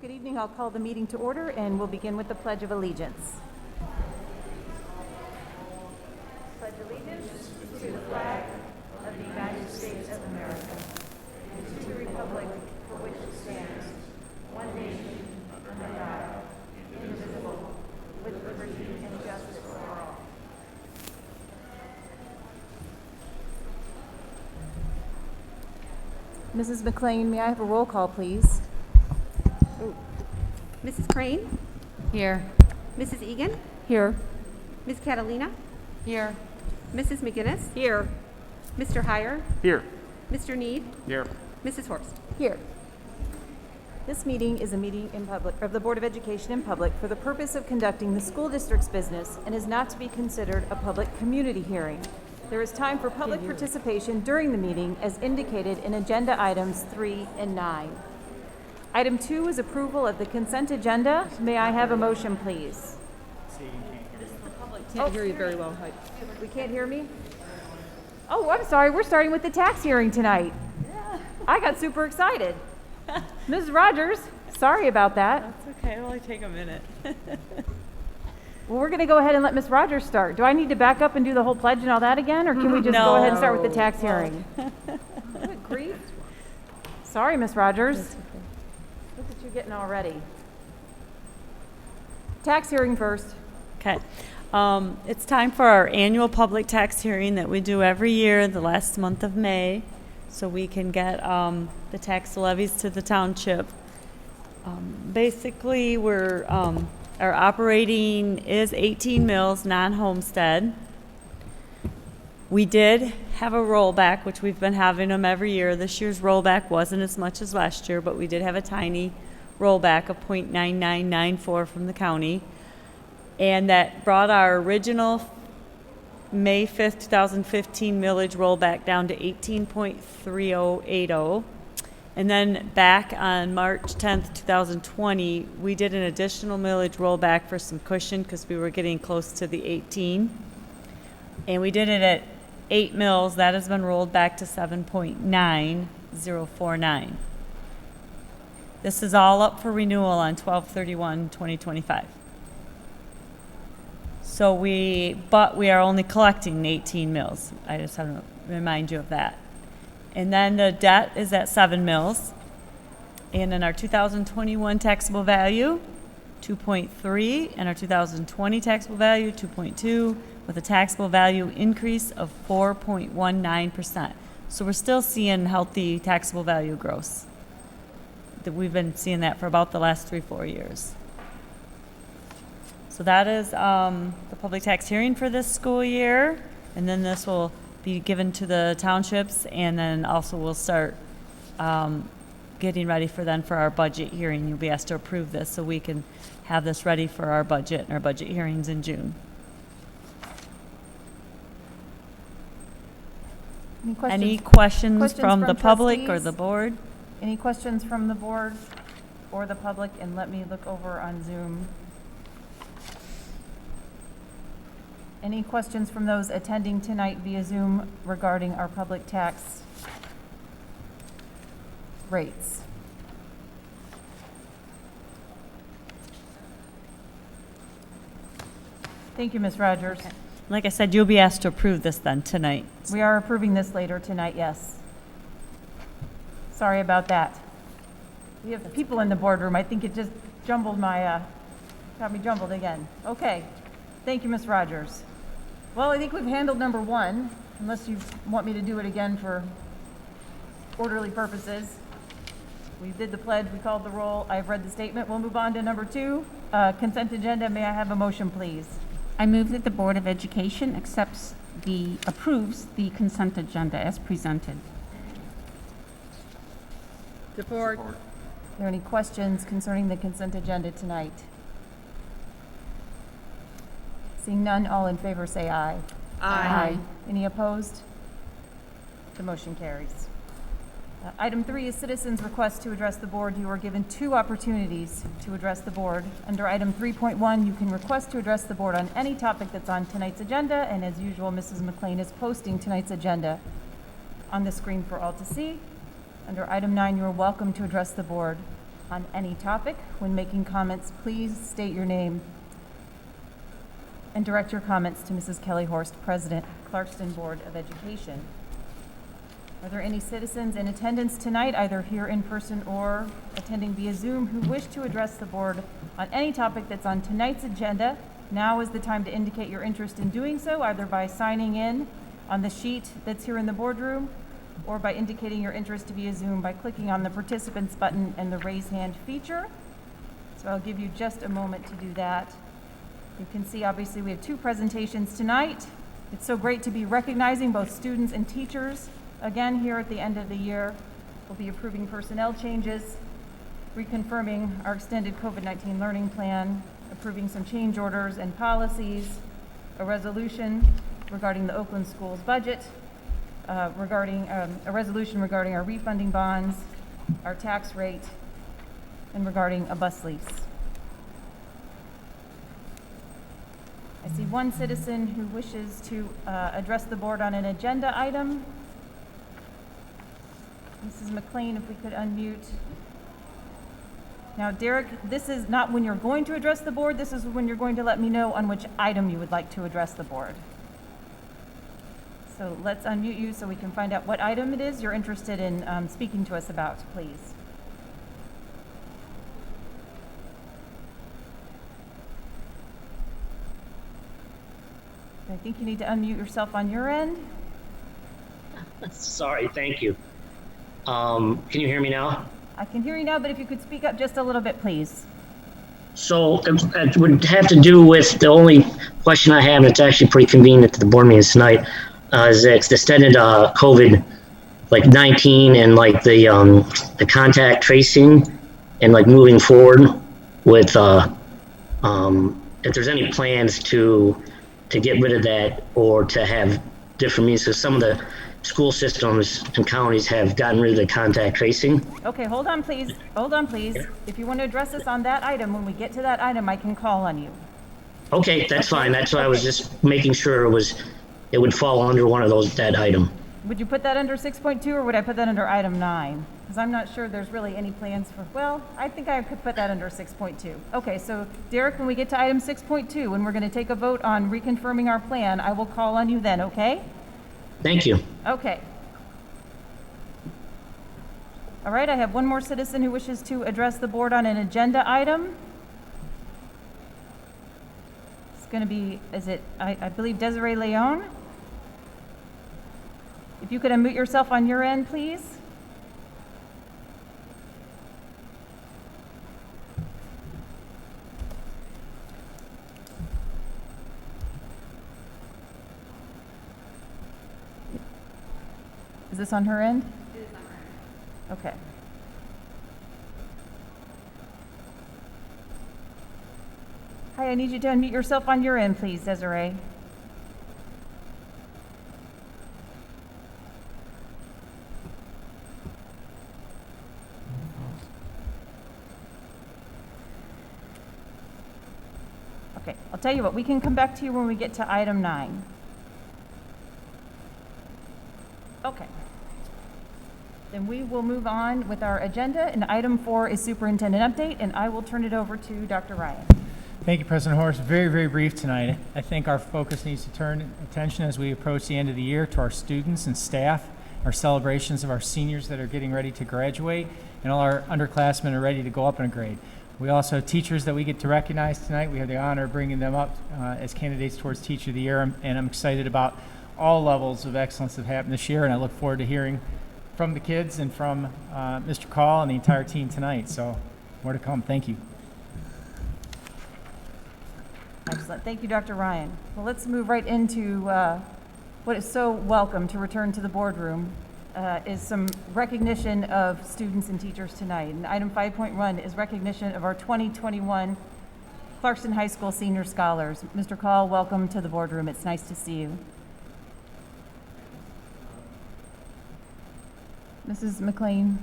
Good evening. I'll call the meeting to order and we'll begin with the Pledge of Allegiance. Pledge allegiance to the flag of the United States of America and to the republic for which it stands, one nation, under God, indivisible, with liberty and justice for all. Mrs. McLean, may I have a roll call, please? Mrs. Crane? Here. Mrs. Egan? Here. Ms. Catalina? Here. Mrs. McGinnis? Here. Mr. Heyer? Here. Mr. Need? Here. Mrs. Horst? Here. This meeting is a meeting in public of the Board of Education in public for the purpose of conducting the school district's business and is not to be considered a public community hearing. There is time for public participation during the meeting as indicated in agenda items 3 and 9. Item 2 is approval of the consent agenda. May I have a motion, please? Can't hear you very well. We can't hear me? Oh, I'm sorry. We're starting with the tax hearing tonight. I got super excited. Ms. Rogers, sorry about that. That's okay. It'll only take a minute. Well, we're going to go ahead and let Ms. Rogers start. Do I need to back up and do the whole pledge and all that again, or can we just go ahead and start with the tax hearing? Good grief. Sorry, Ms. Rogers. Look at you getting all ready. Tax hearing first. Okay. It's time for our annual public tax hearing that we do every year, the last month of May, so we can get the tax levies to the township. Basically, our operating is 18 mills, non-homestead. We did have a rollback, which we've been having them every year. This year's rollback wasn't as much as last year, but we did have a tiny rollback of 0.9994 from the county. And that brought our original May 5th, 2015 millage rollback down to 18.3080. And then back on March 10th, 2020, we did an additional millage rollback for some cushion because we were getting close to the 18. And we did it at 8 mills. That has been rolled back to 7.9049. This is all up for renewal on 12/31/2025. So but we are only collecting 18 mills. I just have to remind you of that. And then the debt is at 7 mills. And then our 2021 taxable value, 2.3, and our 2020 taxable value, 2.2, with a taxable value increase of 4.19%. So we're still seeing healthy taxable value growth. We've been seeing that for about the last 3-4 years. So that is the public tax hearing for this school year, and then this will be given to the townships, and then also we'll start getting ready for our budget hearing. You'll be asked to approve this so we can have this ready for our budget and our budget hearings in June. Any questions from the public or the board? Any questions from the board or the public? And let me look over on Zoom. Any questions from those attending tonight via Zoom regarding our public tax rates? Thank you, Ms. Rogers. Okay. Like I said, you'll be asked to approve this then tonight. We are approving this later tonight, yes. Sorry about that. We have people in the boardroom. I think it just jumbled got me jumbled again. Okay. Thank you, Ms. Rogers. Well, I think we've handled number 1, unless you want me to do it again for orderly purposes. We did the pledge, we called the roll, I've read the statement. We'll move on to number 2, consent agenda. May I have a motion, please? I move that the Board of Education approves the consent agenda as presented. Support. Are there any questions concerning the consent agenda tonight? Seeing none, all in favor say aye. Aye. Any opposed? The motion carries. Item 3 is citizens' request to address the board. You are given 2 opportunities to address the board. Under item 3.1, you can request to address the board on any topic that's on tonight's agenda, and as usual, Mrs. McLean is posting tonight's agenda on the screen for all to see. Under item 9, you are welcome to address the board on any topic. When making comments, please state your name and direct your comments to Mrs. Kelly Horst, President, Clarkston Board of Education. Are there any citizens in attendance tonight, either here in person or attending via Zoom, who wish to address the board on any topic that's on tonight's agenda? Now is the time to indicate your interest in doing so, either by signing in on the sheet that's here in the boardroom or by indicating your interest via Zoom by clicking on the participants button and the raise hand feature. So I'll give you just a moment to do that. You can see, obviously, we have two presentations tonight. It's so great to be recognizing both students and teachers again here at the end of the year. We'll be approving personnel changes, reconfirming our extended COVID-19 learning plan, approving some change orders and policies, a resolution regarding the Oakland schools budget, a resolution regarding our refunding bonds, our tax rate, and regarding a bus lease. I see one citizen who wishes to address the board on an agenda item. Mrs. McLean, if we could unmute. Now, Derek, this is not when you're going to address the board. This is when you're going to let me know on which item you would like to address the board. So let's unmute you so we can find out what item it is you're interested in speaking to us about, please. I think you need to unmute yourself on your end. Sorry, thank you. Can you hear me now? I can hear you now, but if you could speak up just a little bit, please. So it would have to do with the only question I have, and it's actually pretty convenient to the board meetings tonight, is it's the extended COVID-19 and the contact tracing and moving forward with if there's any plans to get rid of that or to have different means. So some of the school systems and counties have gotten rid of the contact tracing. Okay, hold on, please. Hold on, please. If you want to address us on that item, when we get to that item, I can call on you. Okay, that's fine. That's why I was just making sure it would fall under one of that item. Would you put that under 6.2 or would I put that under item 9? Because I'm not sure there's really any plans for, well, I think I could put that under 6.2. Okay, so Derek, when we get to item 6.2, when we're going to take a vote on reconfirming our plan, I will call on you then, okay? Thank you. Okay. All right, I have one more citizen who wishes to address the board on an agenda item. It's going to be, I believe Desiree Leon? If you could unmute yourself on your end, please. Is this on her end? It is on her end. Okay. Hi, I need you to unmute yourself on your end, please, Desiree. Okay, I'll tell you what, we can come back to you when we get to item 9. Okay. Then we will move on with our agenda, and item 4 is superintendent update, and I will turn it over to Dr. Ryan. Thank you, President Horst. Very, very brief tonight. I think our focus needs to turn attention as we approach the end of the year to our students and staff, our celebrations of our seniors that are getting ready to graduate, and all our underclassmen are ready to go up in a grade. We also have teachers that we get to recognize tonight. We have the honor of bringing them up as candidates towards Teacher of the Year, and I'm excited about all levels of excellence that have happened this year, and I look forward to hearing from the kids and from Mr. Call and the entire team tonight. So more to come. Thank you. Excellent. Thank you, Dr. Ryan. Well, let's move right into what is so welcome to return to the boardroom is some recognition of students and teachers tonight. And item 5.1 is recognition of our 2021 Clarkston High School senior scholars. Mr. Call, welcome to the boardroom. It's nice to see you. Mrs. McLean.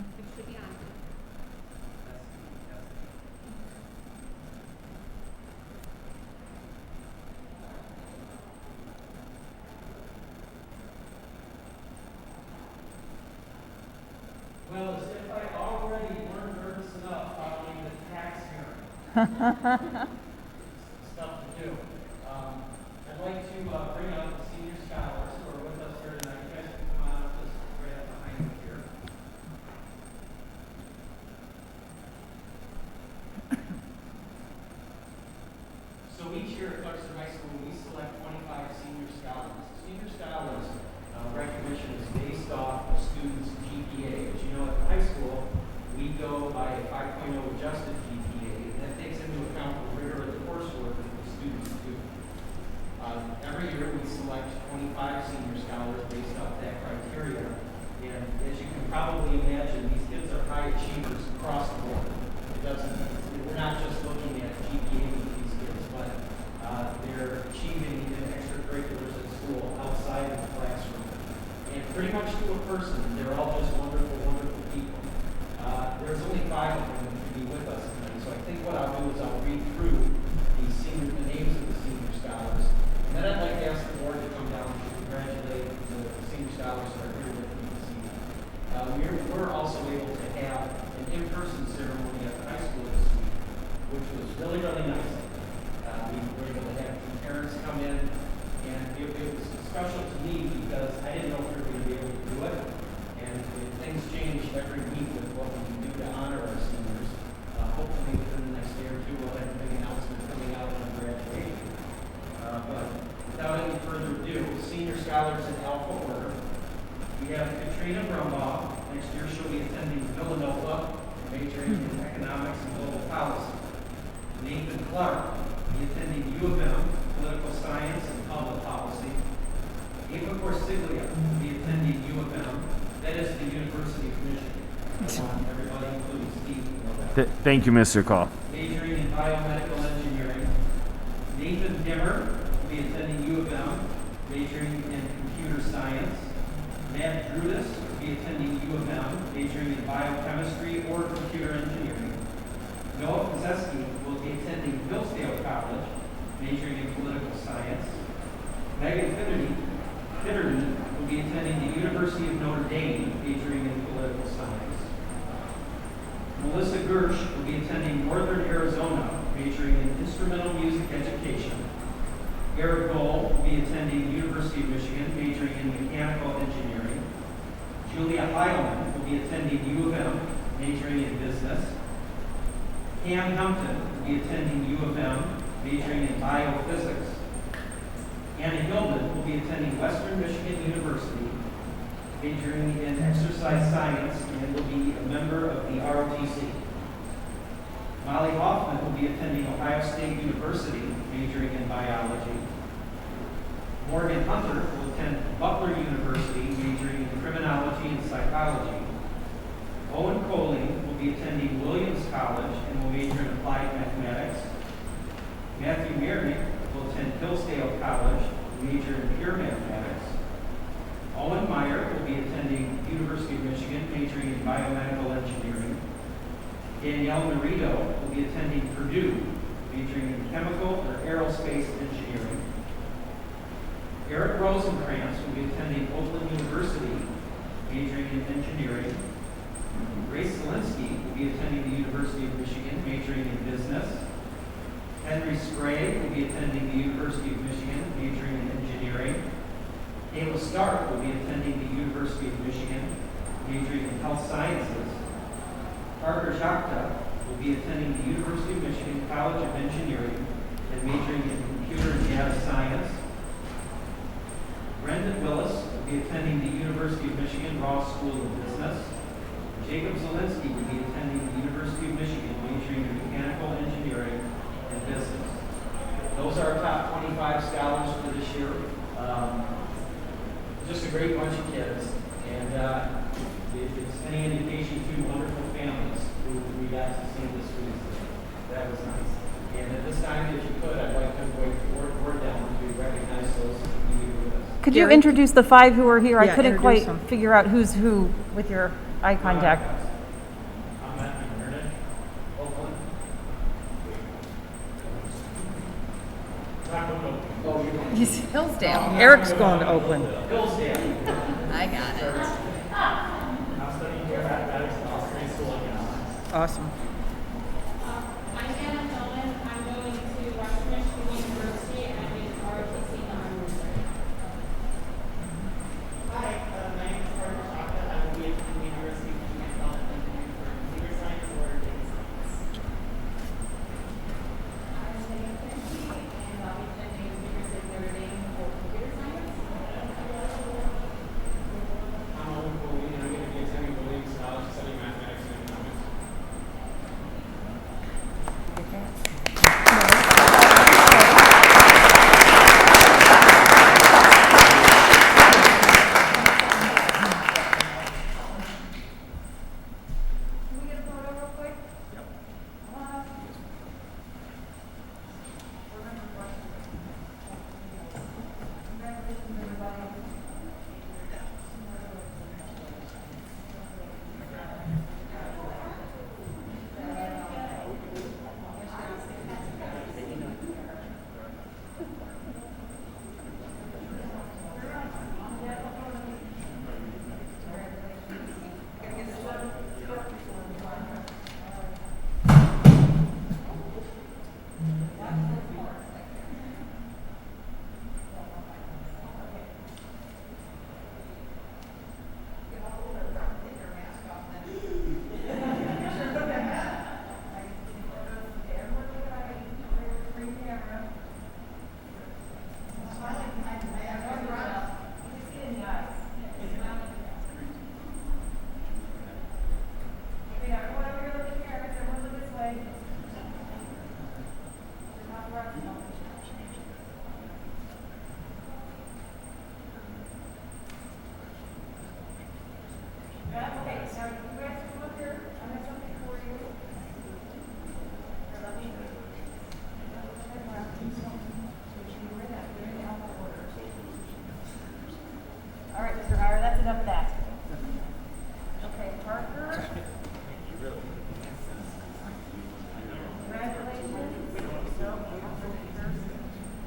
Well, as if I already weren't nervous enough, Stuff to do. I'd like to bring up the senior scholars who are with us here tonight. You guys can come on up just right up behind me here. So each year at Clarkson High School, we select 25 senior scholars. Senior scholars recognition is based off of students' GPA. As you know, at high school, we go by a 5.0 adjusted GPA, and that takes into account the rigor of the coursework that the students do. Every year, we select 25 senior scholars based off that criteria. And as you can probably imagine, these kids are high achievers across the board. We're not just looking at GPA with these kids, but they're achieving in extracurriculars at school, outside of the classroom. And pretty much to a person, they're all just wonderful, wonderful people. There's only 5 of them that can be with us tonight, so I think what I'll do is I'll read through the names of the senior scholars, and then I'd like to ask the board to come down to congratulate the senior scholars that are here with me this evening. We're also able to have an in-person ceremony at the high school this week, which was really, really nice. We were able to have some parents come in, and it was special to me because I didn't know if we were going to be able to do it. And things change every week with what we can do to honor our seniors. Hopefully within the next day or two, we'll have a big announcement coming out on graduation. But without any further ado, senior scholars in alpha order. We have Katrina Brumbaugh. Next year she'll be attending Villanova, majoring in economics and global policy. Nathan Clark will be attending U of M, political science and public policy. Ava Corsiglia will be attending U of M. That is the University of Michigan. I want everybody, including Steve, to know that. Thank you, Mr. Call. Majoring in biomedical engineering. Nathan Dimmer will be attending U of M, majoring in computer science. Matt Drudis will be attending U of M, majoring in biochemistry or computer engineering. Noah Kozeski will be attending Hillsdale College, majoring in political science. Megan Fitterny will be attending the University of Notre Dame, majoring in political science. Melissa Gersh will be attending Northern Arizona, majoring in instrumental music education. Eric Gold will be attending University of Michigan, majoring in mechanical engineering. Julia Heilman will be attending U of M, majoring in business. Cam Hampton will be attending U of M, majoring in biophysics. Anna Hillman will be attending Western Michigan University, majoring in exercise science, and will be a member of the ROTC. Molly Hoffman will be attending Ohio State University, majoring in biology. Morgan Hunter will attend Butler University, majoring in criminology and psychology. Owen Coley will be attending Williams College and will major in applied mathematics. Matthew Mernick will attend Hillsdale College, major in pure mathematics. Owen Meyer will be attending University of Michigan, majoring in biomedical engineering. Danielle Marito will be attending Purdue, majoring in chemical or aerospace engineering. Eric Rosenkrantz will be attending Oakland University, majoring in engineering. Grace Zielinski will be attending the University of Michigan, majoring in business. Henry Sprague will be attending the University of Michigan, majoring in engineering. Ayla Stark will be attending the University of Michigan, majoring in health sciences. Parker Jacta will be attending the University of Michigan College of Engineering and majoring in computer and data science. Brendan Willis will be attending the University of Michigan Ross School of Business. Jacob Zielinski will be attending the University of Michigan, majoring in mechanical engineering and business. Those are our top 25 scholars for this year. Just a great bunch of kids. And if it's any indication, two wonderful families who we got to see this week. That was nice. And at this time, if you could, I'd like to invite the board down to recognize those of you with us. Could you introduce the 5 who are here? I Yeah, couldn't quite introduce them. figure out who's who with your eye contact. I'm Matthew Vernon, Oakland. Not Oakland. Oh, you're going He's Hillsdale. Eric's going to Oakland. Hillsdale. I got it. I'm studying here at Madison Street School. Awesome. I'm Anna Hillman.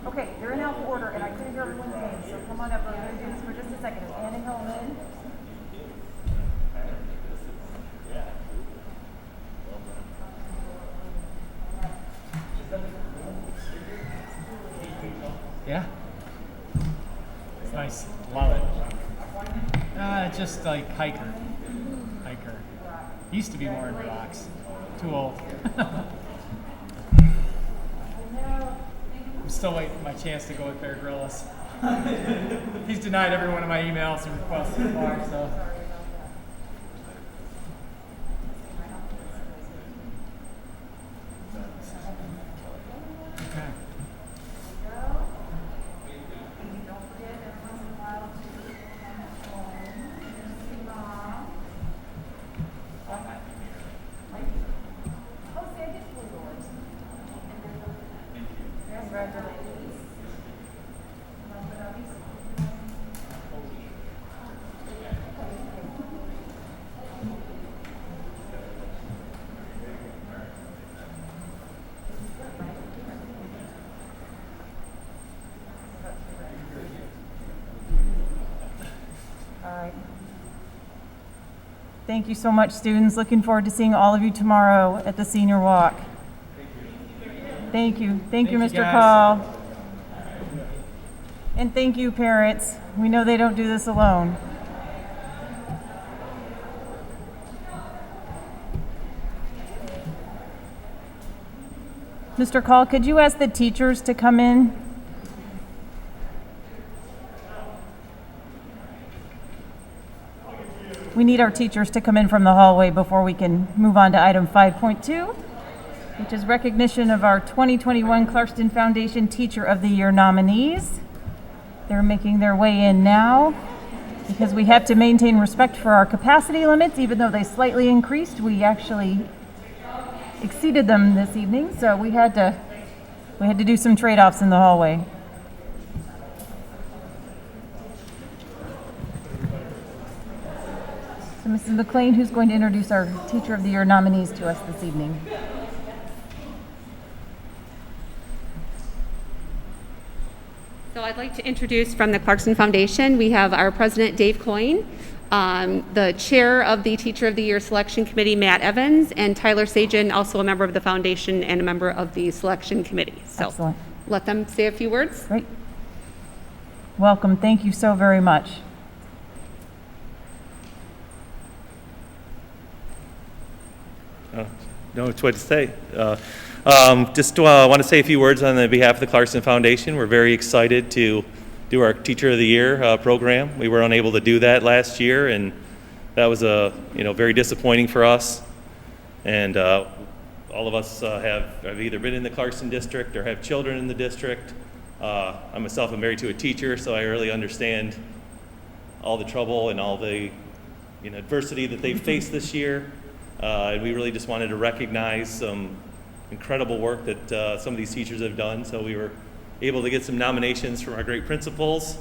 Okay, they're in alpha order, and I couldn't hear everyone's name, so come on up. We're going to do this for just a second. It's Annie Hillman. Yeah. It's nice. Love it. Just like hiker. Used to be more in the box. Too old. I'm still waiting for my chance to go with Bear Grylls. He's denied every one of my emails and requests so far, so. Okay. Thank you so much, students. Looking forward to seeing all of you tomorrow at the senior walk. Thank you. Thank you, Thank you, Mr. guys. Call. And thank you, parents. We know they don't do this alone. Mr. Call, could you ask the teachers to come in? We need our teachers to come in from the hallway before we can move on to item 5.2, which is recognition of our 2021 Clarkston Foundation Teacher of the Year nominees. They're making their way in now because we have to maintain respect for our capacity limits. Even though they slightly increased, we actually exceeded them this evening, so we had to do some trade-offs in the hallway. So Mrs. McLean, who's going to introduce our Teacher of the Year nominees to us this evening? So I'd like to introduce from the Clarkson Foundation, we have our president, Dave Coyne, the chair of the Teacher of the Year Selection Committee, Matt Evans, and Tyler Sajan, also a member of the foundation and a member of the selection committee. So Excellent. let them say a few words. Great. Welcome. Thank you so very much. No, it's what to say. Just want to say a few words on the behalf of the Clarkson Foundation. We're very excited to do our Teacher of the Year program. We were unable to do that last year, and that was very disappointing for us. And all of us have either been in the Clarkson district or have children in the district. I myself am married to a teacher, so I really understand all the trouble and all the adversity that they've faced this year. And we really just wanted to recognize some incredible work that some of these teachers have done. So we were able to get some nominations from our great principals.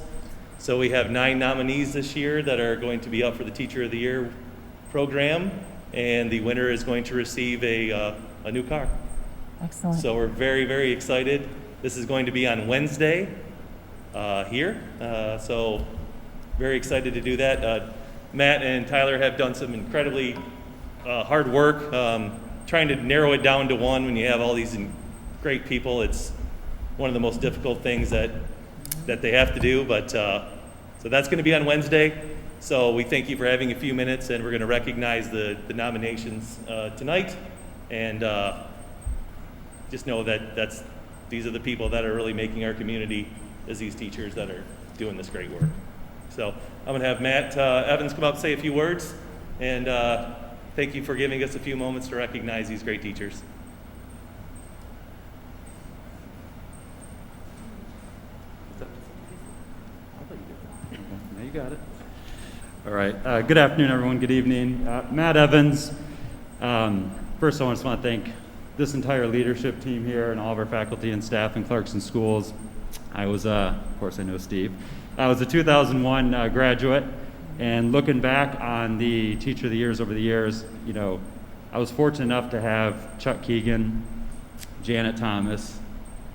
So we have 9 nominees this year that are going to be up for the Teacher of the Year program, and the winner is going to receive a new car. Excellent. So we're very, very excited. This is going to be on Wednesday here. So very excited to do that. Matt and Tyler have done some incredibly hard work trying to narrow it down to one when you have all these great people. It's one of the most difficult things that they have to do, but so that's going to be on Wednesday. So we thank you for having a few minutes, and we're going to recognize the nominations tonight, and just know that these are the people that are really making our community as these teachers that are doing this great work. So I'm going to have Matt Evans come up and say a few words, and thank you for giving us a few moments to recognize these great teachers. Now you got it. All right. Good afternoon, everyone. Good evening. Matt Evans. First, I just want to thank this entire leadership team here and all of our faculty and staff in Clarkson Schools. I was, of course, I know Steve. I was a 2001 graduate. And looking back on the Teacher of the Years over the years, I was fortunate enough to have Chuck Keegan, Janet Thomas,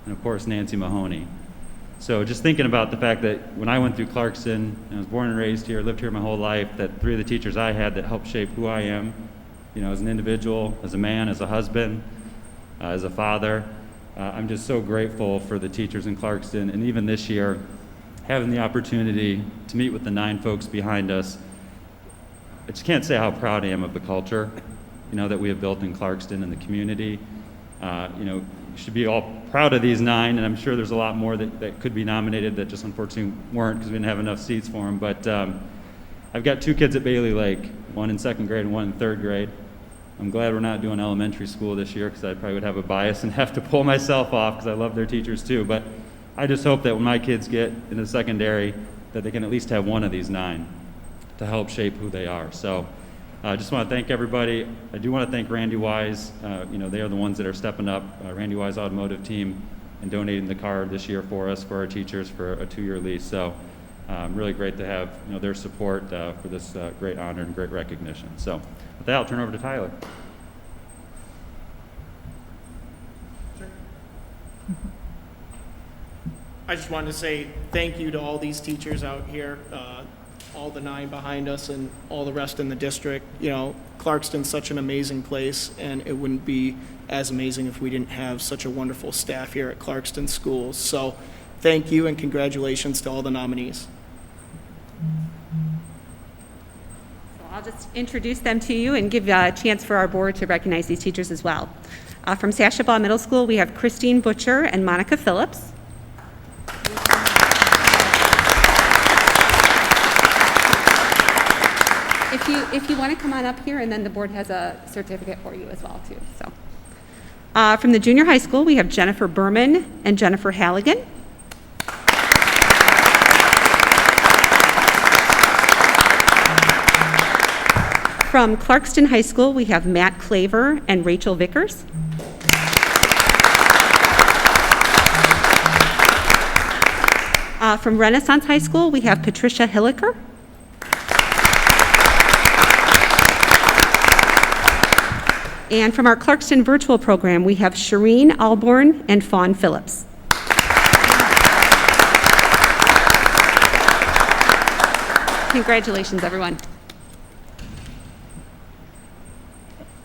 and of course Nancy Mahoney. So just thinking about the fact that when I went through Clarkston, I was born and raised here, lived here my whole life, that 3 of the teachers I had that helped shape who I am, as an individual, as a man, as a husband, as a father. I'm just so grateful for the teachers in Clarkston, and even this year, having the opportunity to meet with the 9 folks behind us. I just can't say how proud I am of the culture, that we have built in Clarkston and the community. You should be all proud of these 9, and I'm sure there's a lot more that could be nominated that just unfortunately weren't because we didn't have enough seats for them. But I've got 2 kids at Bailey Lake, 1 in 2nd grade and 1 in 3rd grade. I'm glad we're not doing elementary school this year because I probably would have a bias and have to pull myself off because I love their teachers too. But I just hope that when my kids get into secondary that they can at least have 1 of these 9 to help shape who they are. So I just want to thank everybody. I do want to thank Randy Wise. They are the ones that are stepping up, Randy Wise Automotive Team, and donating the car this year for us, for our teachers, for a 2-year lease. So really great to have their support for this great honor and great recognition. So with that, I'll turn over to Tyler. I just wanted to say thank you to all these teachers out here, all the 9 behind us and all the rest in the district. Clarkston's such an amazing place, and it wouldn't be as amazing if we didn't have such a wonderful staff here at Clarkston Schools. So thank you and congratulations to all the nominees. So I'll just introduce them to you and give a chance for our board to recognize these teachers as well. From Sashabaw Middle School, we have Christine Butcher and Monica Phillips. If you want to come on up here, and then the board has a certificate for you as well too. So, from the junior high school, we have Jennifer Berman and Jennifer Halligan. From Clarkston High School, we have Matt Claver and Rachel Vickers. From Renaissance High School, we have Patricia Hilliker. And from our Clarkston virtual program, we have Shireen Alborn and Fawn Phillips. Congratulations, everyone.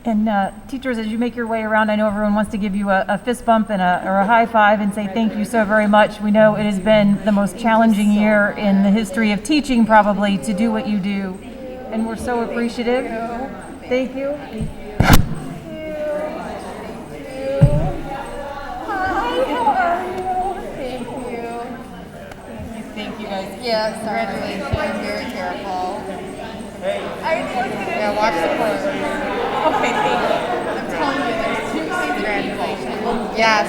And teachers, as you make your way around, I know everyone wants to give you a fist bump and or a high five and say thank you so very much. We know it has been the most challenging year in the history of teaching, probably, to do what you do. And we're so appreciative. Thank you. Yeah, congratulations. Very careful. Yeah, watch the course. Okay, thank you. I'm telling you, there's 2 congratulations. Yes.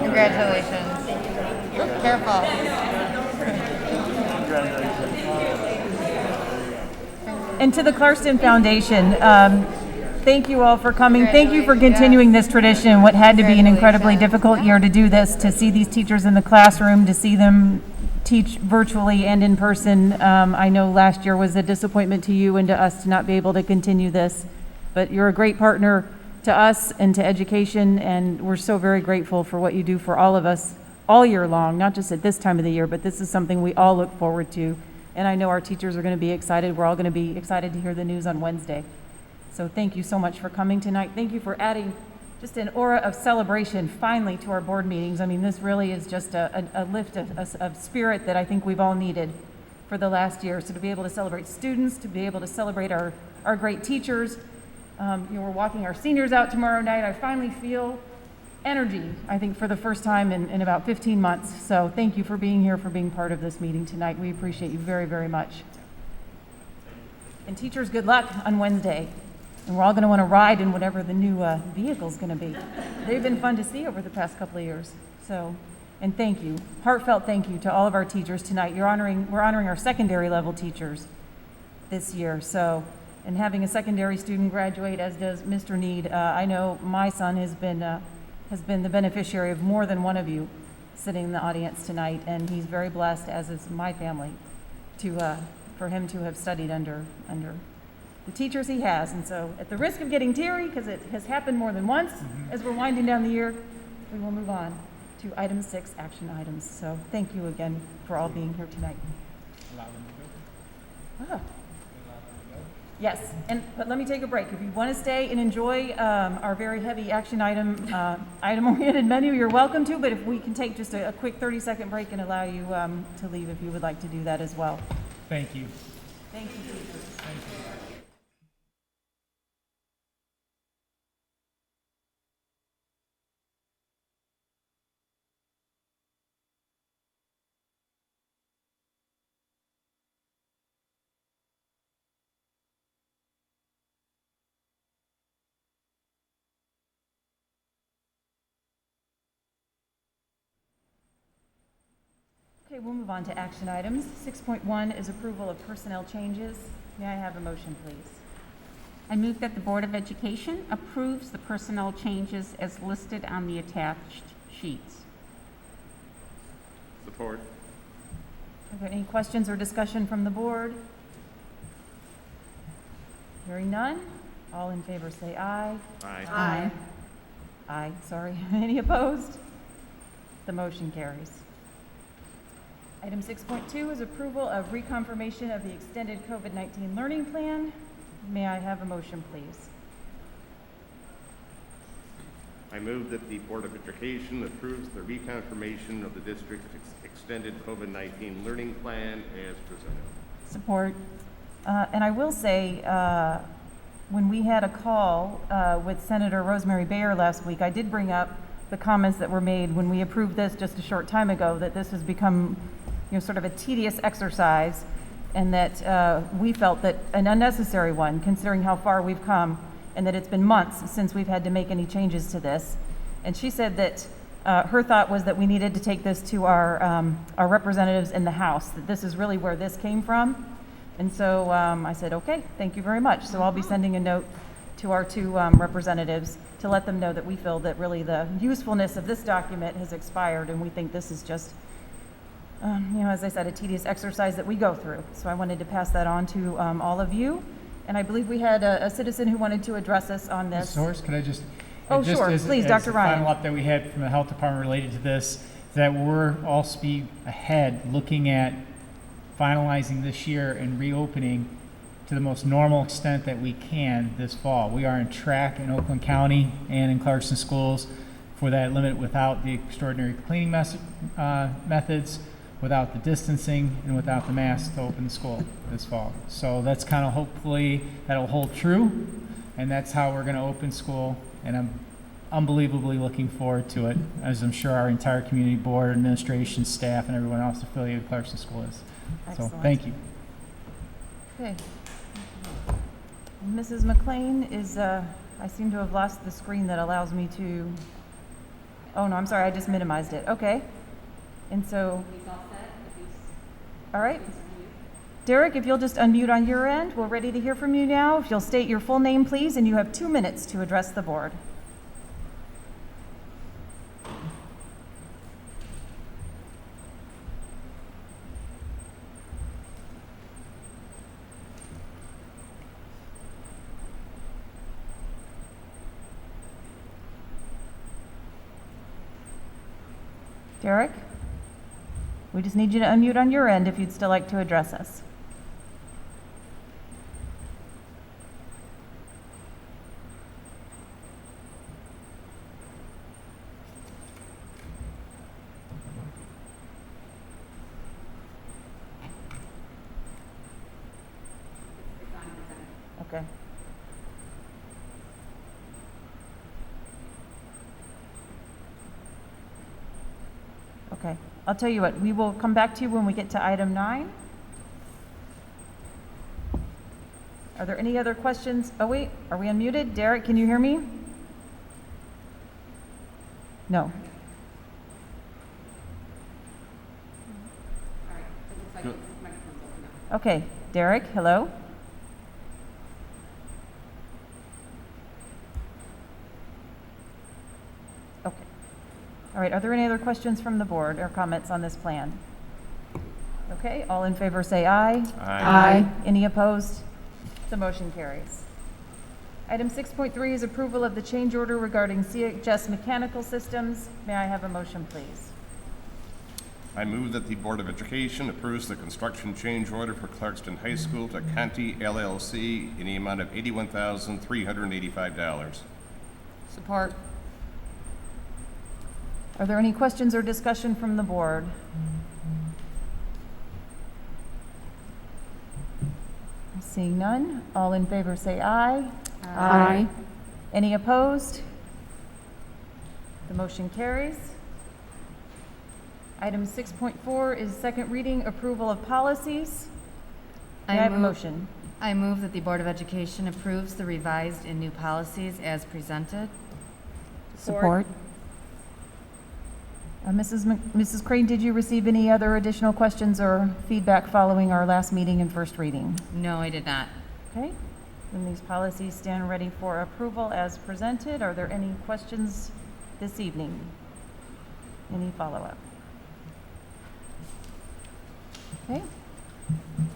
Congratulations. Careful. And to the Clarkston Foundation, thank you all for coming. Thank you for continuing this tradition. What had to be an incredibly difficult year to do this, to see these teachers in the classroom, to see them teach virtually and in person. I know last year was a disappointment to you and to us to not be able to continue this, but you're a great partner to us and to education, and we're so very grateful for what you do for all of us all year long, not just at this time of the year, but this is something we all look forward to. And I know our teachers are going to be excited. We're all going to be excited to hear the news on Wednesday. So thank you so much for coming tonight. Thank you for adding just an aura of celebration finally to our board meetings. I mean, this really is just a lift of spirit that I think we've all needed for the last year. So to be able to celebrate students, to be able to celebrate our great teachers. We're walking our seniors out tomorrow night. I finally feel energy, I think, for the first time in about 15 months. So thank you for being here, for being part of this meeting tonight. We appreciate you very, very much. And teachers, good luck on Wednesday. And we're all going to want to ride in whatever the new vehicle's going to be. They've been fun to see over the past couple of years. So, and thank you, heartfelt thank you to all of our teachers tonight. We're honoring our secondary level teachers this year. So, and having a secondary student graduate, as does Mr. Need, I know my son has been the beneficiary of more than one of you sitting in the audience tonight, and he's very blessed, as is my family, for him to have studied under the teachers he has. And so at the risk of getting teary, because it has happened more than once, as we're winding down the year, we will move on to item 6, action items. So thank you again for all being here tonight. Ah. Yes, but let me take a break. If you want to stay and enjoy our very heavy action item-oriented menu, you're welcome to, but if we can take just a quick 30-second break and allow you to leave if you would like to do that as well. Thank you. Thank you, teachers. Thank you. Okay, we'll move on to action items. 6.1 is approval of personnel changes. May I have a motion, please? I move that the Board of Education approves the personnel changes as listed on the attached sheets. Support. Are there any questions or discussion from the board? Hearing none, all in favor say aye. Aye. Aye. Aye, sorry. Any opposed? The motion carries. Item 6.2 is approval of reconfirmation of the extended COVID-19 learning plan. May I have a motion, please? I move that the Board of Education approves the reconfirmation of the district's extended COVID-19 learning plan as presented. Support. And I will say, when we had a call with Senator Rosemary Bayer last week, I did bring up the comments that were made when we approved this just a short time ago, that this has become, sort of a tedious exercise, and that we felt that an unnecessary one, considering how far we've come, and that it's been months since we've had to make any changes to this. And she said that her thought was that we needed to take this to our representatives in the House, that this is really where this came from. And so I said, okay, thank you very much. So I'll be sending a note to our 2 representatives to let them know that we feel that really the usefulness of this document has expired, and we think this is just, as I said, a tedious exercise that we go through. So I wanted to pass that on to all of you. And I believe we had a citizen who wanted to address us on this. Ms. Source, could I just? Oh, just sure. Please, Dr. Ryan. The final update we had from the health department related to this, that we're all speed ahead looking at finalizing this year and reopening to the most normal extent that we can this fall. We are on track in Oakland County and in Clarkson schools for that limit without the extraordinary cleaning methods, without the distancing, and without the masks to open the school this fall. So that's kind of, hopefully that'll hold true, and that's how we're going to open school, and I'm unbelievably looking forward to it, as I'm sure our entire community board, administration, staff, and everyone else affiliated with Clarkson School is. Excellent. So thank you. Okay. Mrs. McLean is, I seem to have lost the screen that allows me to, oh no, I'm sorry, I just minimized it. Okay. And so, all right. Derek, if you'll just unmute on your end, we're ready to hear from you now. If you'll state your full name, please, and you have 2 minutes to address the board. Derek? We just need you to unmute on your end if you'd still like to address us. Okay. Okay, I'll tell you what, we will come back to you when we get to item 9. Are there any other questions? Oh wait, are we unmuted? Derek, can you hear me? No. Okay, Derek, hello? Okay. All right, are there any other questions from the board or comments on this plan? Okay, all in favor say aye. Aye. Any opposed? The motion carries. Item 6.3 is approval of the change order regarding CHS mechanical systems. May I have a motion, please? I move that the Board of Education approves the construction change order for Clarkston High School to Conti LLC in the amount of $81,385. Support. Are there any questions or discussion from the board? Seeing none, all in favor say aye. Aye. Any opposed? The motion carries. Item 6.4 is second reading approval of policies. May I have a motion? I move that the Board of Education approves the revised and new policies as presented. Support. Mrs. Crane, did you receive any other additional questions or feedback following our last meeting and first reading? No, I did not. Okay, then these policies stand ready for approval as presented. Are there any questions this evening? Any follow-up? Okay,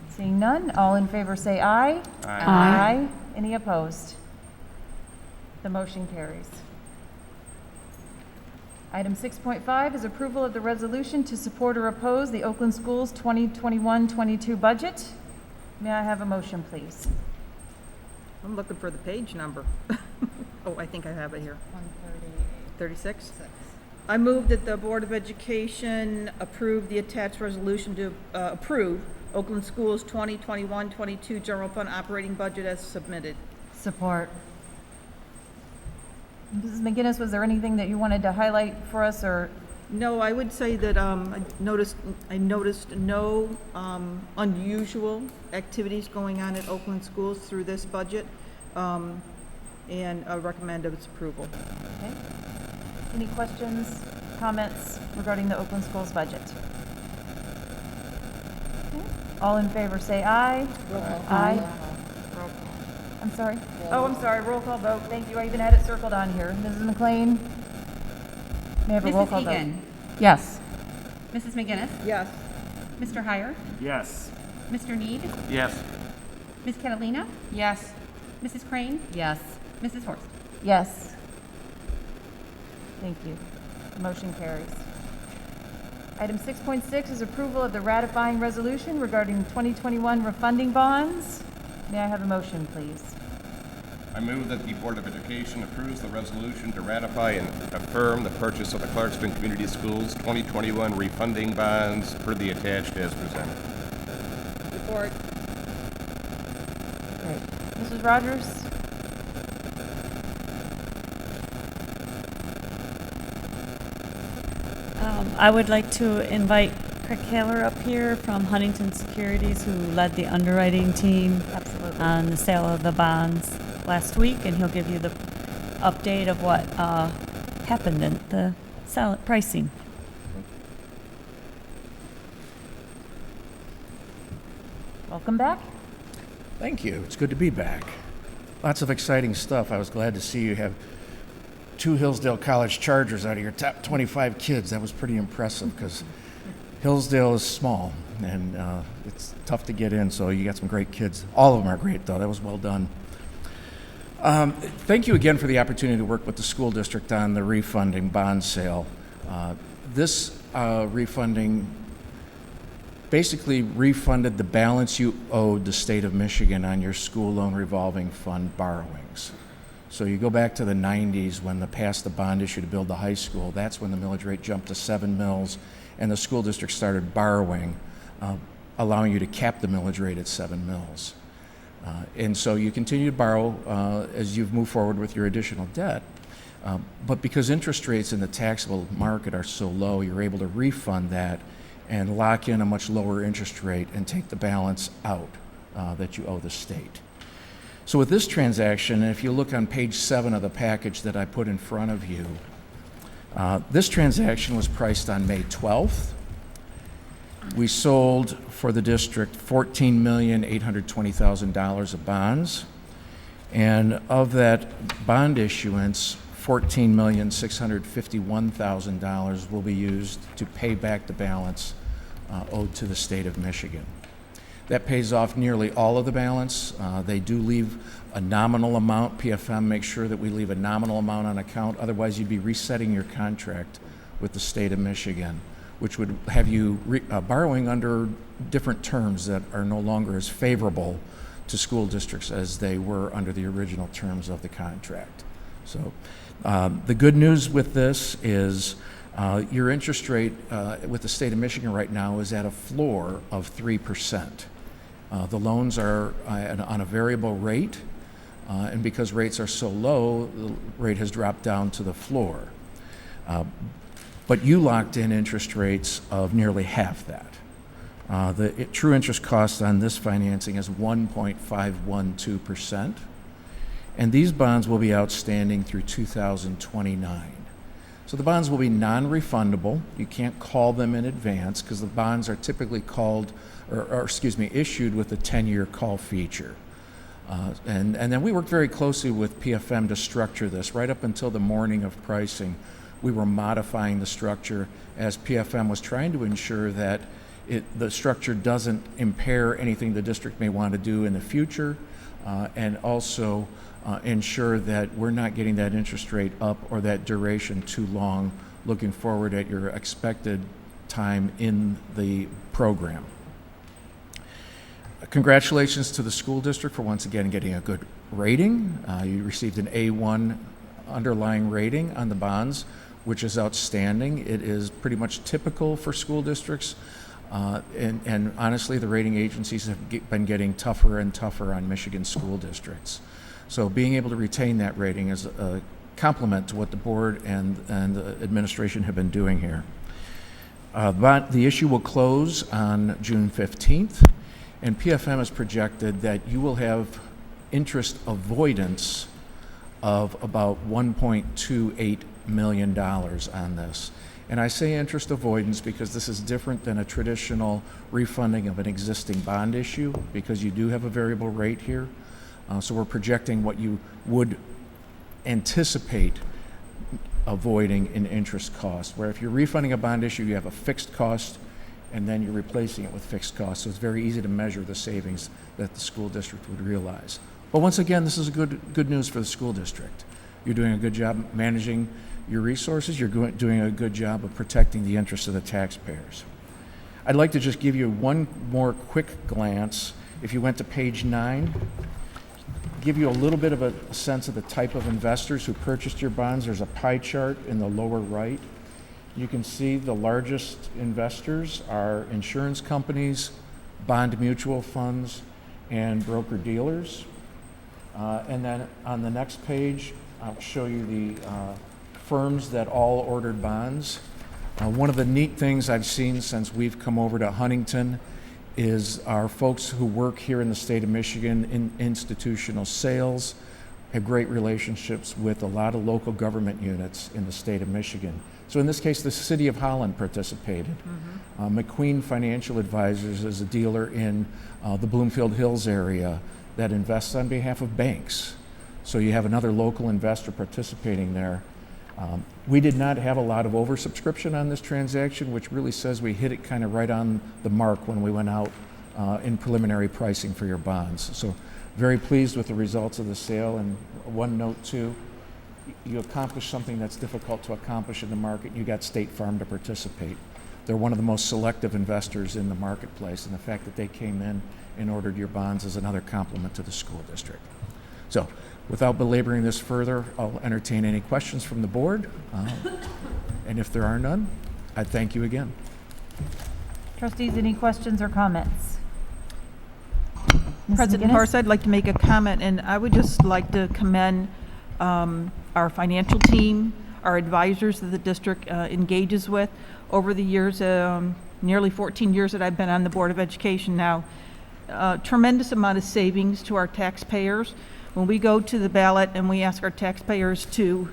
seeing none, all in favor say aye. Aye. Any opposed? The motion carries. Item 6.5 is approval of the resolution to support or oppose the Oakland Schools 2021-22 budget. May I have a motion, please? I'm looking for the page number. Oh, I think I have it here. 36? I move that the Board of Education approve the attached resolution to approve Oakland Schools 2021-22 General Fund Operating Budget as submitted. Support. Mrs. McGinnis, was there anything that you wanted to highlight for us, or? No, I would say that I noticed no unusual activities going on at Oakland Schools through this budget, and I recommend its approval. Okay. Any questions, comments regarding the Oakland Schools budget? Okay. All in favor say aye. Aye. I'm sorry. Oh, I'm sorry. Roll call vote. Thank you. I even had it circled on here. Mrs. McLean? May I have a roll call Mrs. vote? Egan. Yes. Mrs. McGinnis. Yes. Mr. Heyer. Yes. Mr. Need. Yes. Ms. Catalina. Yes. Mrs. Crane. Yes. Mrs. Horst. Yes. Thank you. The motion carries. Item 6.6 is approval of the ratifying resolution regarding 2021 refunding bonds. May I have a motion, please? I move that the Board of Education approves the resolution to ratify and affirm the purchase of the Clarkston Community Schools 2021 refunding bonds per the attached as presented. Support. Great. Mrs. Rogers? I would like to invite Craig Kaler up here from Huntington Securities, who led the underwriting team on the sale of the bonds last week, and he'll give you the update of what happened in the pricing. Welcome back. Thank you. It's good to be back. Lots of exciting stuff. I was glad to see you have 2 Hillsdale College Chargers out of your top 25 kids. That was pretty impressive because Hillsdale is small and it's tough to get in, so you got some great kids. All of them are great, though. That was well done. Thank you again for the opportunity to work with the school district on the refunding bond sale. This refunding basically refunded the balance you owed the state of Michigan on your school loan revolving fund borrowings. So you go back to the 90s when they passed the bond issue to build the high school. That's when the millage rate jumped to 7 mils, and the school district started borrowing, allowing you to cap the millage rate at 7 mils. And so you continue to borrow as you've moved forward with your additional debt. But because interest rates in the taxable market are so low, you're able to refund that and lock in a much lower interest rate and take the balance out that you owe the state. So with this transaction, if you look on page 7 of the package that I put in front of you, this transaction was priced on May 12th. We sold for the district $14,820,000 of bonds, and of that bond issuance, $14,651,000 will be used to pay back the balance owed to the state of Michigan. That pays off nearly all of the balance. They do leave a nominal amount. PFM makes sure that we leave a nominal amount on account. Otherwise, you'd be resetting your contract with the state of Michigan, which would have you borrowing under different terms that are no longer as favorable to school districts as they were under the original terms of the contract. So the good news with this is your interest rate with the state of Michigan right now is at a floor of 3%. The loans are on a variable rate, and because rates are so low, the rate has dropped down to the floor. But you locked in interest rates of nearly half that. The true interest cost on this financing is 1.512%, and these bonds will be outstanding through 2029. So the bonds will be non-refundable. You can't call them in advance because the bonds are typically issued with a 10-year call feature. And then we worked very closely with PFM to structure this. Right up until the morning of pricing, we were modifying the structure as PFM was trying to ensure that the structure doesn't impair anything the district may want to do in the future, and also ensure that we're not getting that interest rate up or that duration too long looking forward at your expected time in the program. Congratulations to the school district for once again getting a good rating. You received an A1 underlying rating on the bonds, which is outstanding. It is pretty much typical for school districts. And honestly, the rating agencies have been getting tougher and tougher on Michigan school districts. So being able to retain that rating is a compliment to what the board and the administration have been doing here. But the issue will close on June 15th, and PFM has projected that you will have interest avoidance of about $1.28 million on this. And I say interest avoidance because this is different than a traditional refunding of an existing bond issue because you do have a variable rate here. So we're projecting what you would anticipate avoiding in interest cost, where if you're refunding a bond issue, you have a fixed cost and then you're replacing it with fixed costs. So it's very easy to measure the savings that the school district would realize. But once again, this is good news for the school district. You're doing a good job managing your resources. You're doing a good job of protecting the interests of the taxpayers. I'd like to just give you one more quick glance. If you went to page 9, give you a little bit of a sense of the type of investors who purchased your bonds. There's a pie chart in the lower right. You can see the largest investors are insurance companies, bond mutual funds, and broker-dealers. And then on the next page, I'll show you the firms that all ordered bonds. One of the neat things I've seen since we've come over to Huntington is our folks who work here in the state of Michigan in institutional sales have great relationships with a lot of local government units in the state of Michigan. So in this case, the city of Holland participated. McQueen Financial Advisors is a dealer in the Bloomfield Hills area that invests on behalf of banks. So you have another local investor participating there. We did not have a lot of oversubscription on this transaction, which really says we hit it kind of right on the mark when we went out in preliminary pricing for your bonds. So very pleased with the results of the sale. And one note too, you accomplished something that's difficult to accomplish in the market. You got State Farm to participate. They're one of the most selective investors in the marketplace, and the fact that they came in and ordered your bonds is another compliment to the school district. So without belaboring this further, I'll entertain any questions from the board. And if there are none, I thank you again. Trustees, any questions or comments? Ms. President McGinnis? Horst, I'd like to make a comment, and I would just like to commend our financial team, our advisors that the district engages with over the years, nearly 14 years that I've been on the Board of Education now. Tremendous amount of savings to our taxpayers. When we go to the ballot and we ask our taxpayers to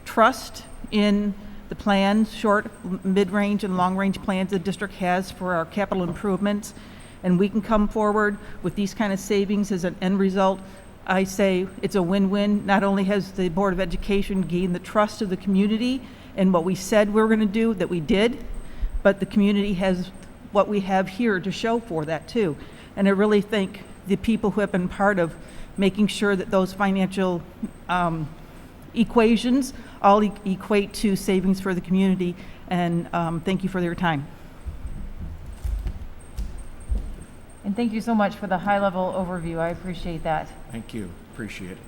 trust in the plans, short, mid-range, and long-range plans the district has for our capital improvements, and we can come forward with these kind of savings as an end result, I say it's a win-win. Not only has the Board of Education gained the trust of the community and what we said we were going to do, that we did, but the community has what we have here to show for that too. And I really thank the people who have been part of making sure that those financial equations all equate to savings for the community. And thank you for your time. And thank you so much for the high-level overview. I appreciate that. Thank you. Appreciate it.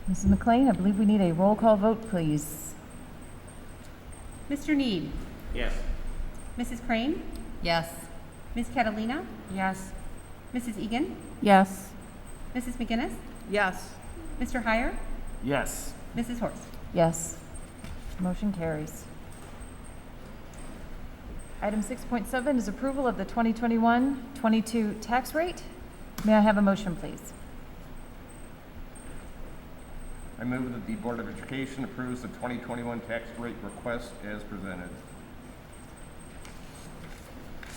Mrs. McLean, I believe we need a roll call vote, please. Mr. Need? Yes. Mrs. Crane? Yes. Ms. Catalina? Yes. Mrs. Egan? Yes. Mrs. McGinnis? Yes. Mr. Heyer? Yes. Mrs. Horst? Yes. Motion carries. Item 6.7 is approval of the 2021-22 tax rate. May I have a motion, please? I move that the Board of Education approves the 2021 tax rate request as presented.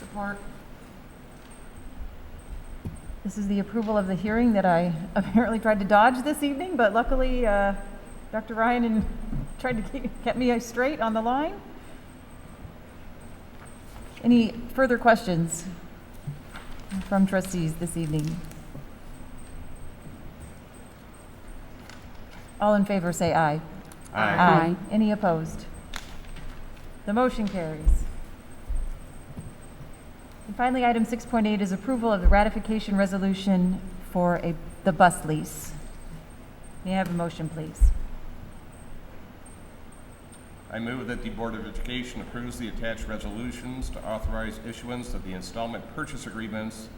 Support. This is the approval of the hearing that I apparently tried to dodge this evening, but luckily Dr. Ryan tried to keep me straight on the line. Any further questions from trustees this evening? All in favor say aye. Aye. Any opposed? The motion carries. And finally, item 6.8 is approval of the ratification resolution for the bus lease. May I have a motion, please? I move that the Board of Education approves the attached resolutions to authorize issuance of the installment purchase agreements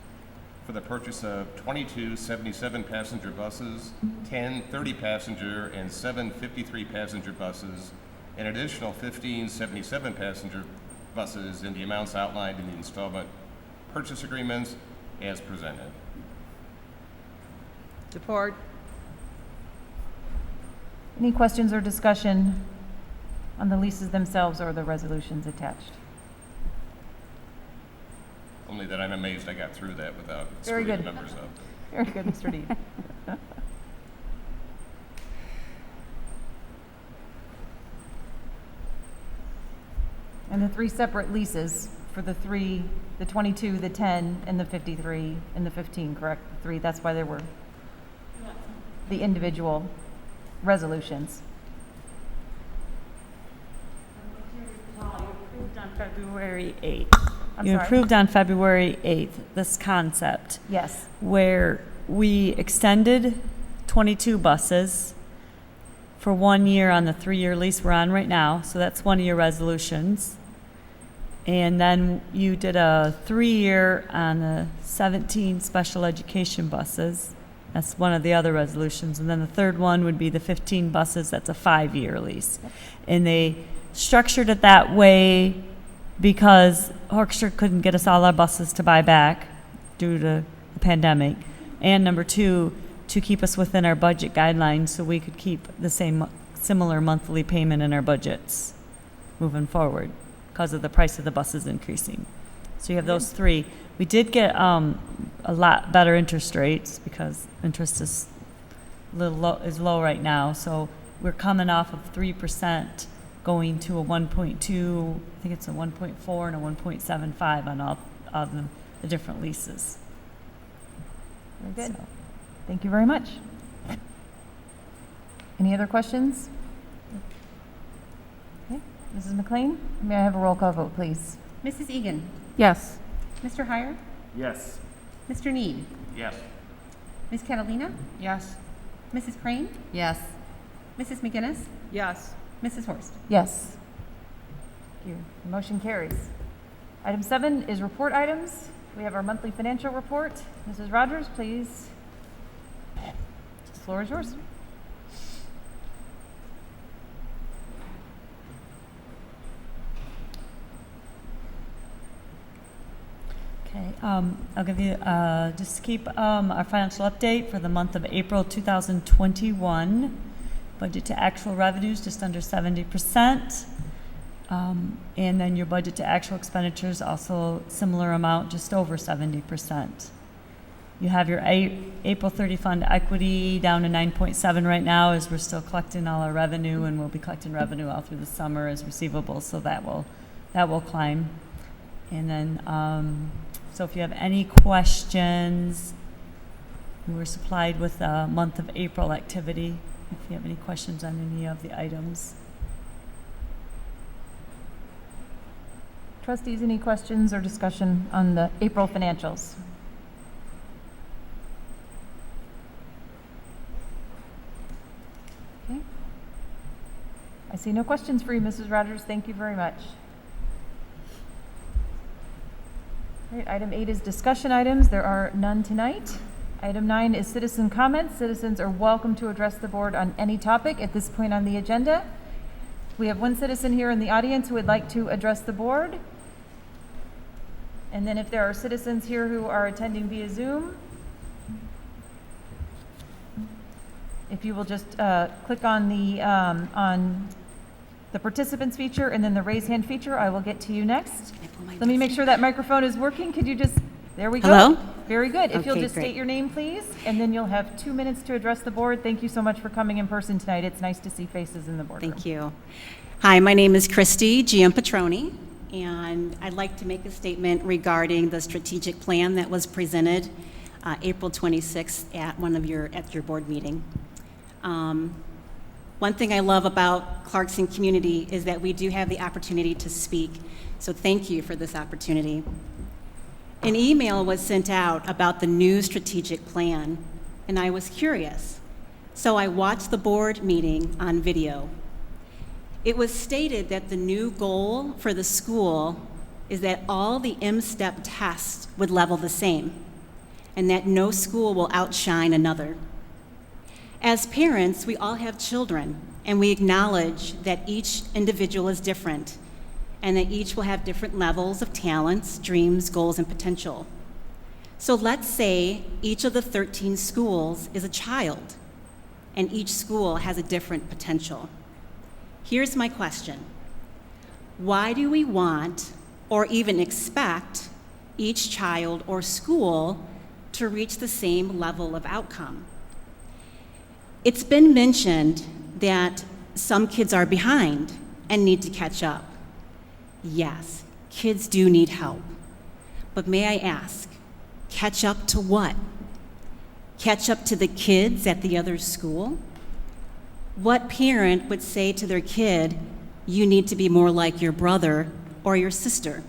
for the purchase of 22 77-passenger buses, 10 30-passenger, and 7 53-passenger buses, and additional 15 77-passenger buses in the amounts outlined in the installment purchase agreements as presented. Support. Any questions or discussion on the leases themselves or the resolutions attached? Only that I'm amazed I got through that without Very screwing the good. numbers up. Very good, Mr. Dean. And the three separate leases for the 22, the 10, and the 53, and the 15, correct? The three, that's why there were the individual resolutions. On February 8th. I'm You sorry? approved on February 8th this concept Yes. where we extended 22 buses for 1 year on the 3-year lease we're on right now. So that's one of your resolutions. And then you did a 3-year on the 17 special education buses. That's one of the other resolutions. And then the third one would be the 15 buses. That's a 5-year lease. And they structured it that way because Orchestra couldn't get us all our buses to buy back due to the pandemic. And number two, to keep us within our budget guidelines so we could keep the similar monthly payment in our budgets moving forward because of the price of the buses increasing. So you have those three. We did get a lot better interest rates because interest is low right now. So we're coming off of 3%. Going to a 1.2, I think it's a 1.4 and a 1.75 on all of the different leases. Very good. So, Thank you very much. Any other questions? Okay. Mrs. McLean, may I have a roll call vote, please? Mrs. Egan? Yes. Mr. Heyer? Yes. Mr. Need? Yes. Ms. Catalina? Yes. Mrs. Crane? Yes. Mrs. McGinnis? Yes. Mrs. Horst? Yes. Thank you. The motion carries. Item 7 is report items. We have our monthly financial report. Mrs. Rogers, please. The floor is yours. Okay, I'll give you, just to keep our financial update for the month of April 2021. Budget to actual revenues just under 70%. And then your budget to actual expenditures also similar amount, just over 70%. You have your April 30 fund equity down to 9.7 right now, as we're still collecting all our revenue, and we'll be collecting revenue all through the summer as receivables, so that will climb. And then, so if you have any questions, we were supplied with a month of April activity. If you have any questions on any of the items. Trustees, any questions or discussion on the April financials? Okay. I see no questions for you, Mrs. Rogers. Thank you very much. All right, item 8 is discussion items. There are none tonight. Item 9 is citizen comments. Citizens are welcome to address the board on any topic at this point on the agenda. We have one citizen here in the audience who would like to address the board. And then if there are citizens here who are attending via Zoom, if you will just click on the participants feature and then the raise hand feature, I will get to you next. Let me make sure that microphone is working. Could you just, there we go. Hello? Very good. If you'll Okay, just great. state your name, please, and then you'll have 2 minutes to address the board. Thank you so much for coming in person tonight. It's nice to see faces in the boardroom. Thank you. Hi, my name is Christy Giampetroni, and I'd like to make a statement regarding the strategic plan that was presented April 26th at your board meeting. One thing I love about Clarkson community is that we do have the opportunity to speak, so thank you for this opportunity. An email was sent out about the new strategic plan, and I was curious, so I watched the board meeting on video. It was stated that the new goal for the school is that all the M-STEP tests would level the same, and that no school will outshine another. As parents, we all have children, and we acknowledge that each individual is different, and that each will have different levels of talents, dreams, goals, and potential. So let's say each of the 13 schools is a child, and each school has a different potential. Here's my question. Why do we want, or even expect, each child or school to reach the same level of outcome? It's been mentioned that some kids are behind and need to catch up. Yes, kids do need help. But may I ask, catch up to what? Catch up to the kids at the other school? What parent would say to their kid, you need to be more like your brother or your sister?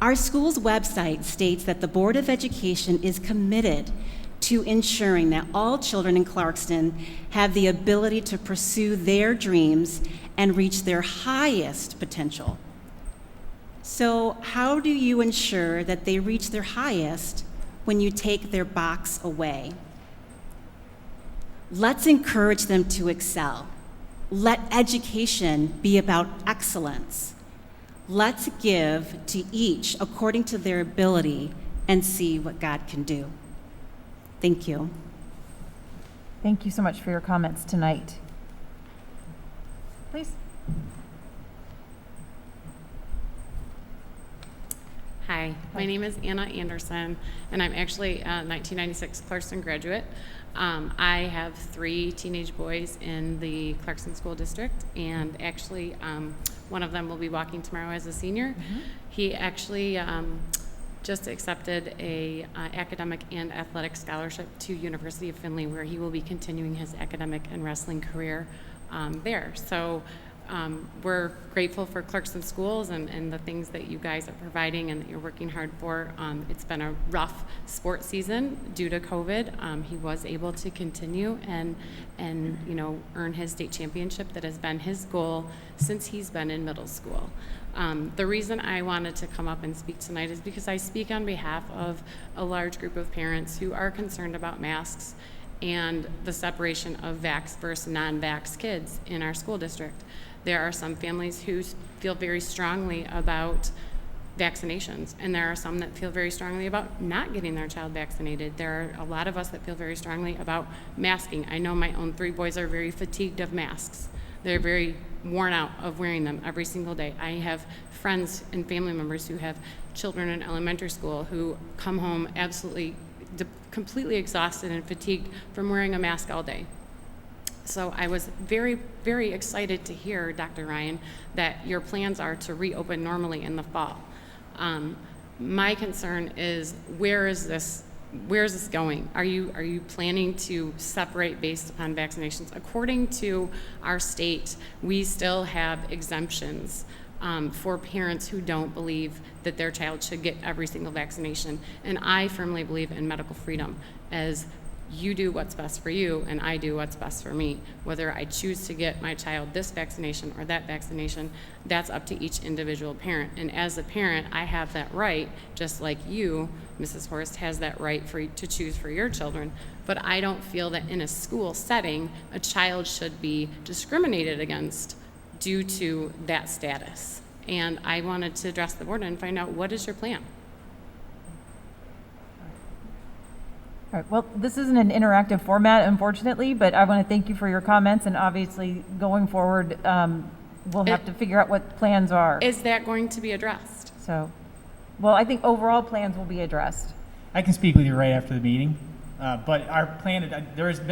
Our school's website states that the Board of Education is committed to ensuring that all children in Clarkston have the ability to pursue their dreams and reach their highest potential. So how do you ensure that they reach their highest when you take their box away? Let's encourage them to excel. Let education be about excellence. Let's give to each according to their ability and see what God can do. Thank you. Thank you so much for your comments tonight. Please. Hi, my name is Anna Anderson, and I'm actually a 1996 Clarkston graduate. I have 3 teenage boys in the Clarkston School District, and actually one of them will be walking tomorrow as a senior. He actually just accepted a academic and athletic scholarship to University of Findlay, where he will be continuing his academic and wrestling career there. So we're grateful for Clarkston Schools and the things that you guys are providing and that you're working hard for. It's been a rough sports season due to COVID. He was able to continue and earn his state championship that has been his goal since he's been in middle school. The reason I wanted to come up and speak tonight is because I speak on behalf of a large group of parents who are concerned about masks and the separation of vax versus non-vax kids in our school district. There are some families who feel very strongly about vaccinations, and there are some that feel very strongly about not getting their child vaccinated. There are a lot of us that feel very strongly about masking. I know my own 3 boys are very fatigued of masks. They're very worn out of wearing them every single day. I have friends and family members who have children in elementary school who come home absolutely completely exhausted and fatigued from wearing a mask all day. So I was very, very excited to hear, Dr. Ryan, that your plans are to reopen normally in the fall. My concern is where is this going? Are you planning to separate based upon vaccinations? According to our state, we still have exemptions for parents who don't believe that their child should get every single vaccination. And I firmly believe in medical freedom, as you do what's best for you and I do what's best for me. Whether I choose to get my child this vaccination or that vaccination, that's up to each individual parent. And as a parent, I have that right, just like you, Mrs. Horst, has that right to choose for your children. But I don't feel that in a school setting, a child should be discriminated against due to that status. And I wanted to address the board and find out, what is your plan? All right, well, this isn't an interactive format, unfortunately, but I want to thank you for your comments, and obviously, going forward, we'll have to figure out what plans are. Is that going to be addressed? So, well, I think overall plans will be addressed. I can speak with you right after the meeting, but our plan,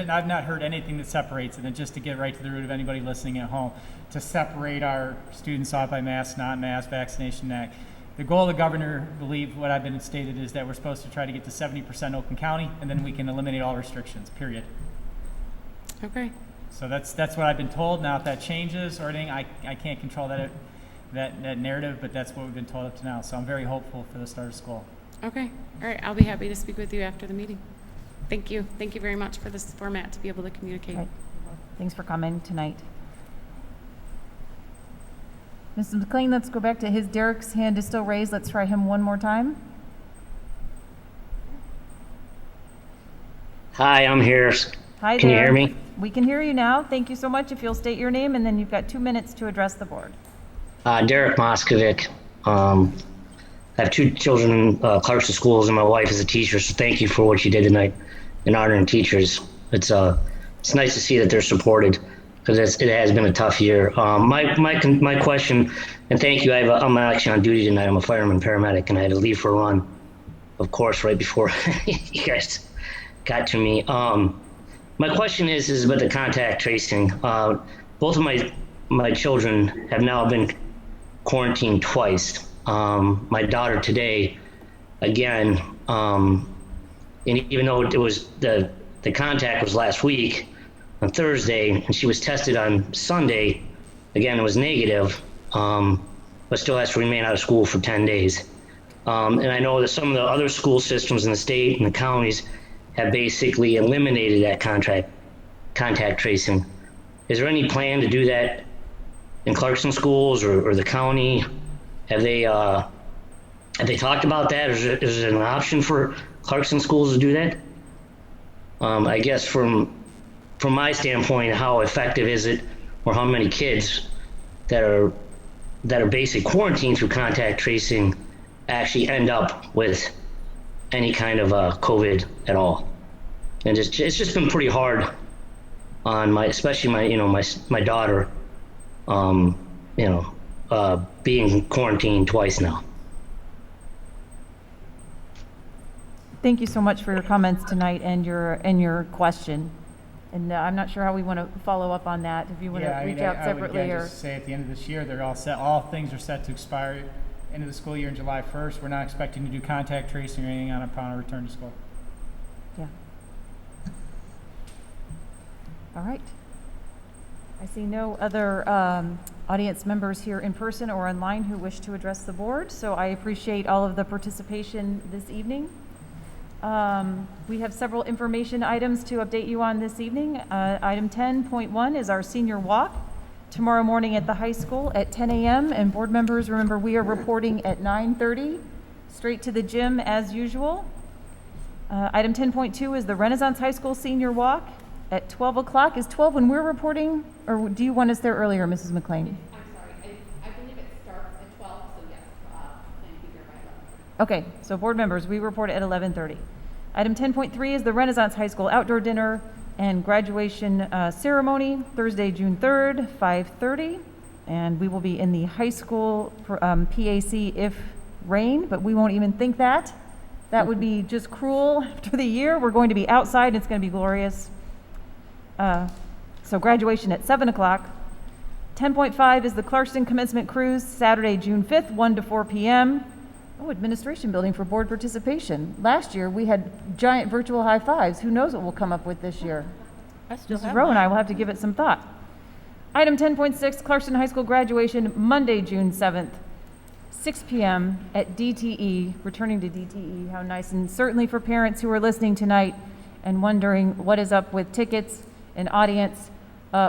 I've not heard anything that separates it, and just to get right to the root of anybody listening at home, to separate our students off by mask, not mask, vaccination, act. The goal of the governor, believe what I've been stated, is that we're supposed to try to get to 70% Oakland County, and then we can eliminate all restrictions, period. Okay. So that's what I've been told. Now, if that changes or anything, I can't control that narrative, but that's what we've been told up to now. So I'm very hopeful for the start of school. Okay. All right. I'll be happy to speak with you after the meeting. Thank you. Thank you very much for this format to be able to communicate. Right. Thanks for coming tonight. Mrs. McLean, let's go back to Derek's hand is still raised. Let's try him one more time. Hi, I'm here. Hi, Can you hear me? We can hear you now. Thank you so much. If you'll state your name, and then you've got 2 minutes to address the board. Derek Moskovic. I have 2 children in Clarkson schools, and my wife is a teacher, so thank you for what you did tonight in honoring teachers. It's nice to see that they're supported, because it has been a tough year. My question, and thank you, I'm actually on duty tonight. I'm a fireman paramedic, and I had to leave for a run, of course, right before you guys got to me. My question is about the contact tracing. Both of my children have now been quarantined twice. My daughter today, again, and even though it was the contact was last week, on Thursday, and she was tested on Sunday. Again, it was negative, but still has to remain out of school for 10 days. And I know that some of the other school systems in the state and the counties have basically eliminated that contact tracing. Is there any plan to do that in Clarkson schools or the county? Have they talked about that? Is it an option for Clarkson schools to do that? I guess from my standpoint, how effective is it, or how many kids that are basically quarantined through contact tracing actually end up with any kind of COVID at all? And it's just been pretty hard on especially my daughter, being quarantined twice now. Thank you so much for your comments tonight and your question. And I'm not sure how we want to follow up on that. If you want to reach out separately, I would just say at the end of this year, they're all set. All things are set to expire end of the school year on July 1st. We're not expecting to do contact tracing or anything upon a return to school. Yeah. All right. I see no other audience members here in person or online who wish to address the board, so I appreciate all of the participation this evening. We have several information items to update you on this evening. Item 10.1 is our senior walk tomorrow morning at the high school at 10 a.m. And board members, remember, we are reporting at 9:30, straight to the gym as usual. Item 10.2 is the Renaissance High School senior walk at 12 o'clock. Is 12 when we're reporting, or do you want us there earlier, Mrs. McLean? I'm sorry, I believe it starts at 12, so yes, plan to be here by 11. Okay, so board members, we report at 11:30. Item 10.3 is the Renaissance High School outdoor dinner and graduation ceremony, Thursday, June 3rd, 5:30. And we will be in the high school PAC if rain, but we won't even think that. That would be just cruel after the year. We're going to be outside, and it's going to be glorious. So graduation at 7 o'clock. 10.5 is the Clarkston Commencement Cruise, Saturday, June 5th, 1 to 4 p.m. Oh, administration building for board participation. Last year, we had giant virtual high fives. Who knows what we'll come up with this year? I still Mrs. have Rowe and mine. I will have to give it some thought. Item 10.6, Clarkston High School graduation, Monday, June 7th, 6 p.m. at DTE, returning to DTE. How nice. And certainly for parents who are listening tonight and wondering what is up with tickets and audience,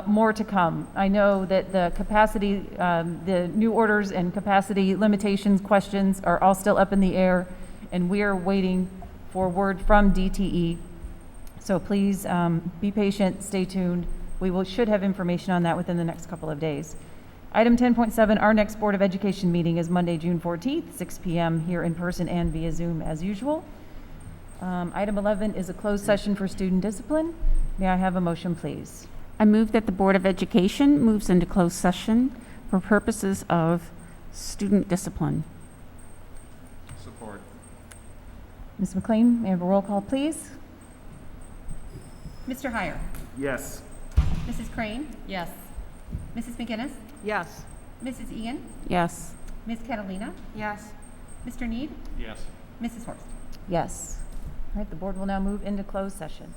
more to come. I know that the capacity, the new orders and capacity limitations questions are all still up in the air, and we are waiting for word from DTE. So please be patient, stay tuned. We should have information on that within the next couple of days. Item 10.7, our next Board of Education meeting is Monday, June 14th, 6 p.m. here in person and via Zoom as usual. Item 11 is a closed session for student discipline. May I have a motion, please? I move that the Board of Education moves into closed session for purposes of student discipline. Support. Ms. McLean, may I have a roll call, please? Mr. Heyer. Yes. Mrs. Crane. Yes. Mrs. McGinnis. Yes. Mrs. Ian. Yes. Ms. Catalina. Yes. Mr. Need. Yes. Mrs. Horst. Yes. All right, the board will now move into closed session.